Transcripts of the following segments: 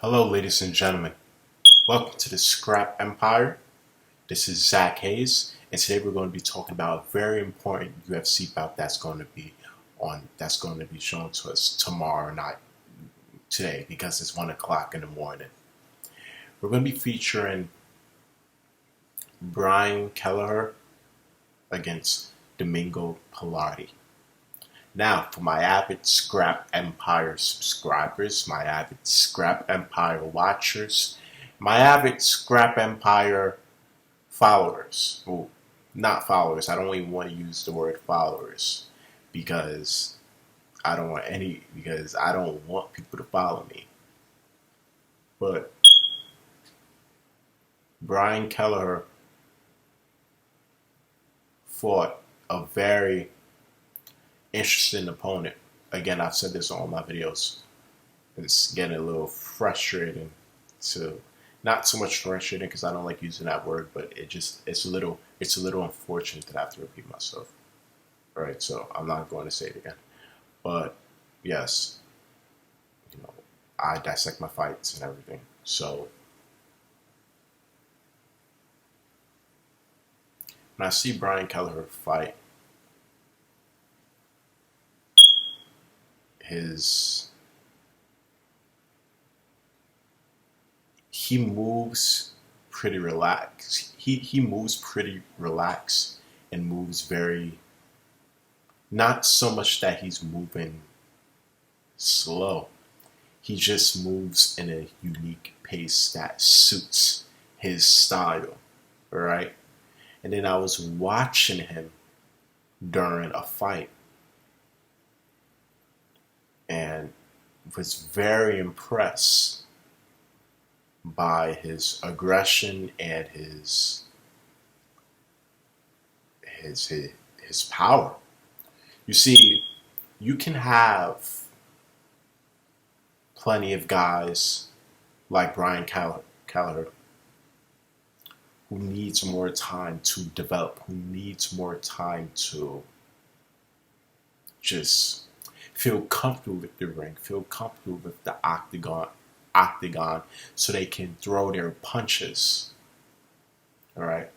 Hello, ladies and gentlemen. Welcome to the Scrap Empire. This is Zach Hayes, and today we're going to be talking about a very important UFC bout that's going to be shown to us tomorrow night, today, because it's 1 o'clock in the morning. We're going to be featuring Brian Kelleher against Domingo Pilarte. Now, for my avid Scrap Empire subscribers, my avid Scrap Empire watchers, my avid Scrap Empire followers. Well, not followers. I don't even want to use the word followers because I don't want people to follow me. But Brian Kelleher fought a very interesting opponent. Again, I've said this on all my videos. It's getting a little frustrating not so much frustrating because I don't like using that word, but it's a little unfortunate that I have to repeat myself. All right, so I'm not going to say it again. But yes, I dissect my fights and everything. So when I see Brian Kelleher fight, he moves pretty relaxed. He moves pretty relaxed and moves very, not so much that he's moving slow. He just moves in a unique pace that suits his style, right? And then I was watching him during a fight and was very impressed by his aggression and his power. You see, you can have plenty of guys like Brian Kelleher who needs more time to develop, who needs more time to just feel comfortable with the ring, feel comfortable with the octagon so they can throw their punches. All right.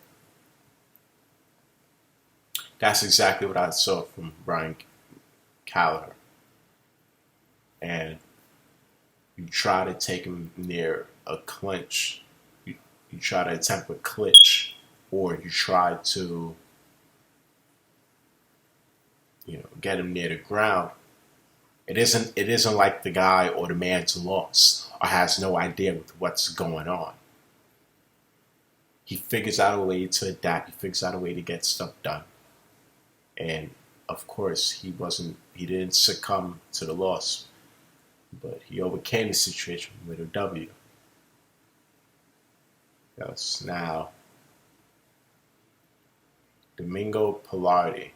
That's exactly what I saw from Brian Kelleher. And you try to take him near a clinch, you try to attempt a clinch, or you try to get him near the ground. It isn't like the guy or the man's lost or has no idea what's going on. He figures out a way to adapt. He figures out a way to get stuff done. And of course, he didn't succumb to the loss, but he overcame the situation with a W. Yes. Now, Domingo Pilarte.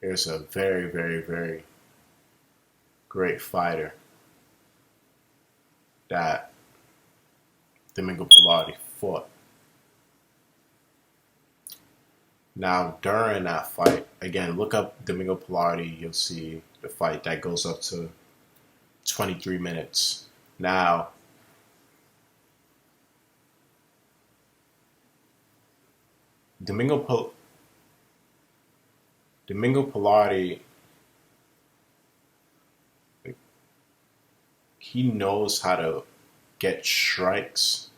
There's a very, very, very great fighter that Domingo Pilarte fought. Now, during that fight, again, look up Domingo Pilarte, you'll see the fight that goes up to 23 minutes. Now, Domingo Pilarte, he knows how to get strikes,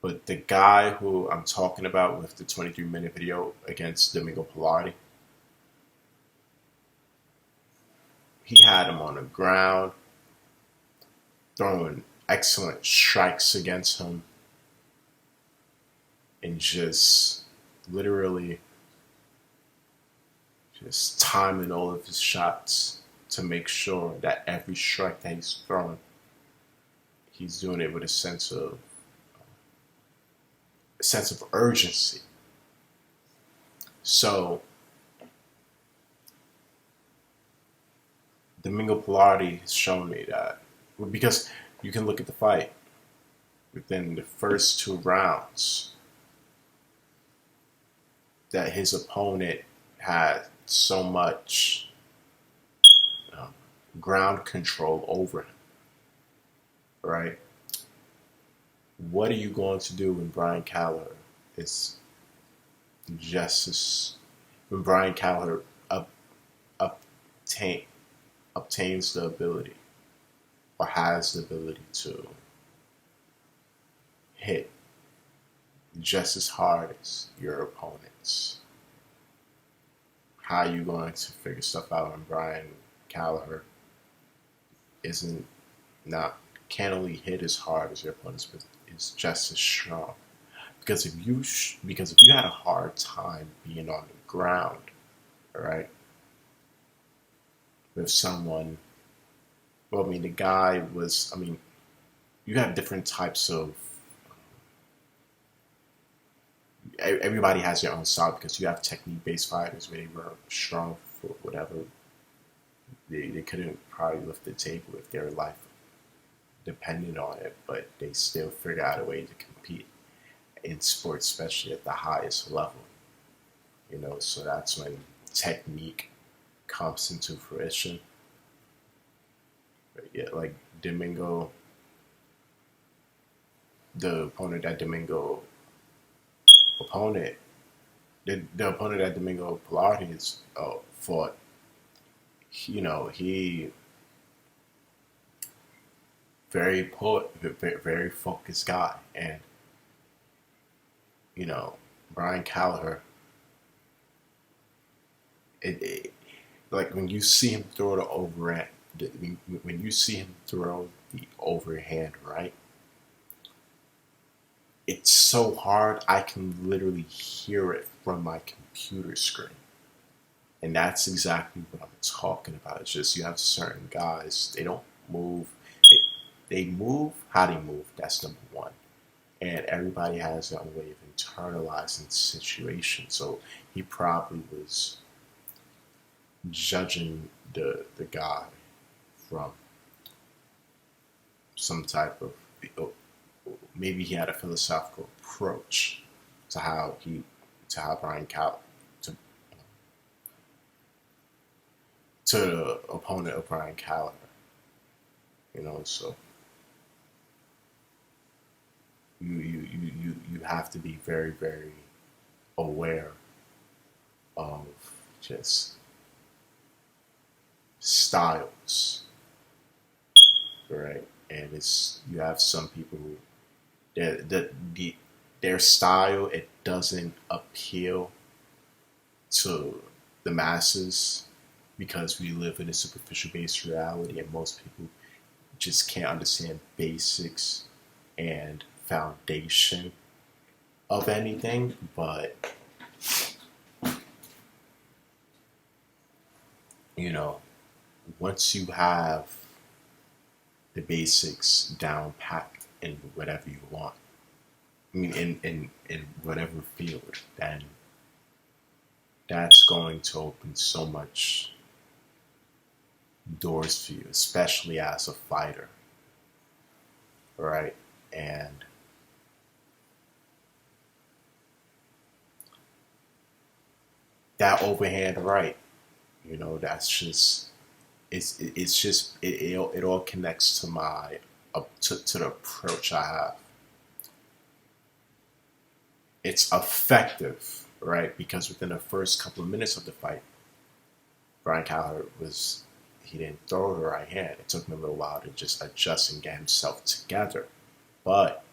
but the guy who I'm talking about with the 23-minute video against Domingo Pilarte, he had him on the ground, throwing excellent strikes against him, and just literally just timing all of his shots to make sure that every strike that he's throwing, he's doing it with a sense of urgency. So Domingo Pilarte has shown me that, because you can look at the fight within the first 2 rounds, that his opponent had so much ground control over him. right? What are you going to do when Brian Kelleher is justice? When Brian Kelleher obtain, obtains the ability or has the ability to hit just as hard as your opponents, how are you going to figure stuff out when Brian Kelleher isn't not can't only hit as hard as your opponents, but is just as strong? Because if you had a hard time being on the ground, right, with someone, well, I mean, the guy was, I mean, you have different types of. Everybody has their own style because you have technique-based fighters where they were strong for whatever. They couldn't probably lift the table if their life depended on it, but they still figure out a way to compete in sports, especially at the highest level. So that's when technique comes into fruition. But yeah, like Domingo, the opponent that Domingo opponent, the opponent that Domingo Pilarte fought, he very focused guy, and Brian Kelleher, like when you see him throw the overhand, when you see him throw the overhand, right? It's so hard I can literally hear it from my computer screen. And that's exactly what I'm talking about. It's just you have certain guys, they don't move. They move how they move. That's number one. And everybody has their own way of internalizing situations. So he probably was judging the guy from some type of, maybe he had a philosophical approach to how Brian Kelleher, to the opponent of Brian Kelleher, so you have to be very, very aware of just styles, right? And you have some people who their style, it doesn't appeal to the masses because we live in a superficial based reality, and most people just can't understand basics and foundation of anything. But once you have the basics down packed in whatever you want, I mean, in whatever field, then that's going to open so much doors for you, especially as a fighter, right? And that overhand right, that's just it all connects to my to the approach I have. It's effective, right? Because within the first couple of minutes of the fight, Brian Kelleher he didn't throw the right hand. It took him a little while to just adjust and get himself together. But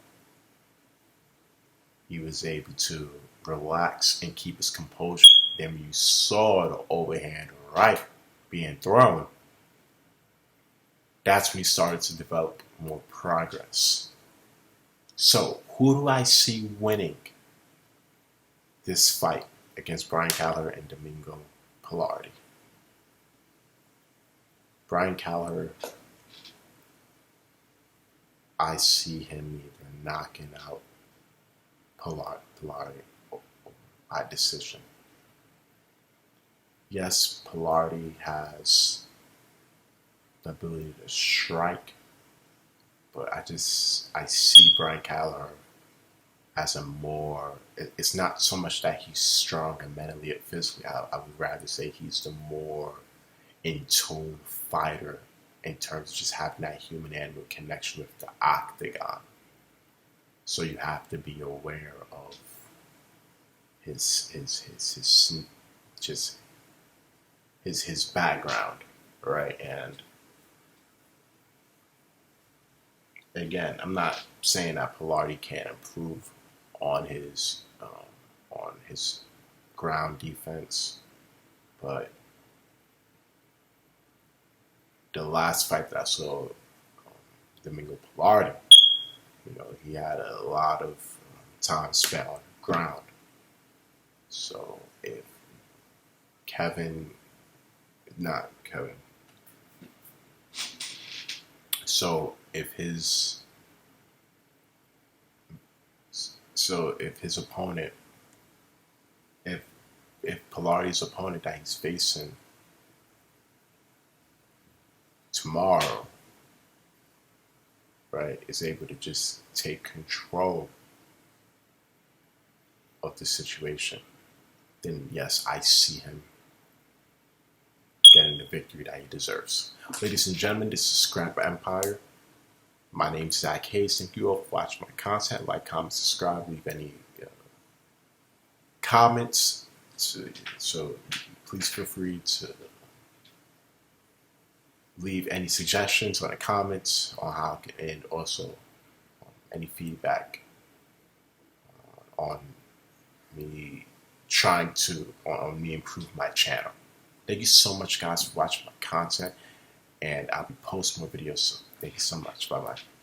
he was able to relax and keep his composure. Then when you saw the overhand right being thrown, that's when he started to develop more progress. So, who do I see winning this fight against Brian Kelleher and Domingo Pilarte? Brian Kelleher, I see him either knocking out Pilarte by decision. Yes, Pilarte has the ability to strike, but I see Brian Kelleher as it's not so much that he's strong and mentally or physically. I would rather say he's the more in tune fighter in terms of just having that human animal connection with the octagon. So you have to be aware of his background, right? And again, I'm not saying that Pilarte can't improve on his ground defense, but the last fight that I saw, Domingo Pilarte, he had a lot of time spent on the ground. So if not Kevin, so if his opponent, if Pilate's opponent that he's facing tomorrow, right, is able to just take control of the situation, then yes, I see him getting the victory that he deserves. Ladies and gentlemen, this is Scrap Empire. My name is Zach Hayes. Thank you all for watching my content. Like, comment, subscribe, leave any comments. So please feel free to leave any suggestions or comments on how, and also any feedback on me on me improve my channel. Thank you so much, guys, for watching my content, and I'll be posting more videos soon. Thank you so much. Bye bye.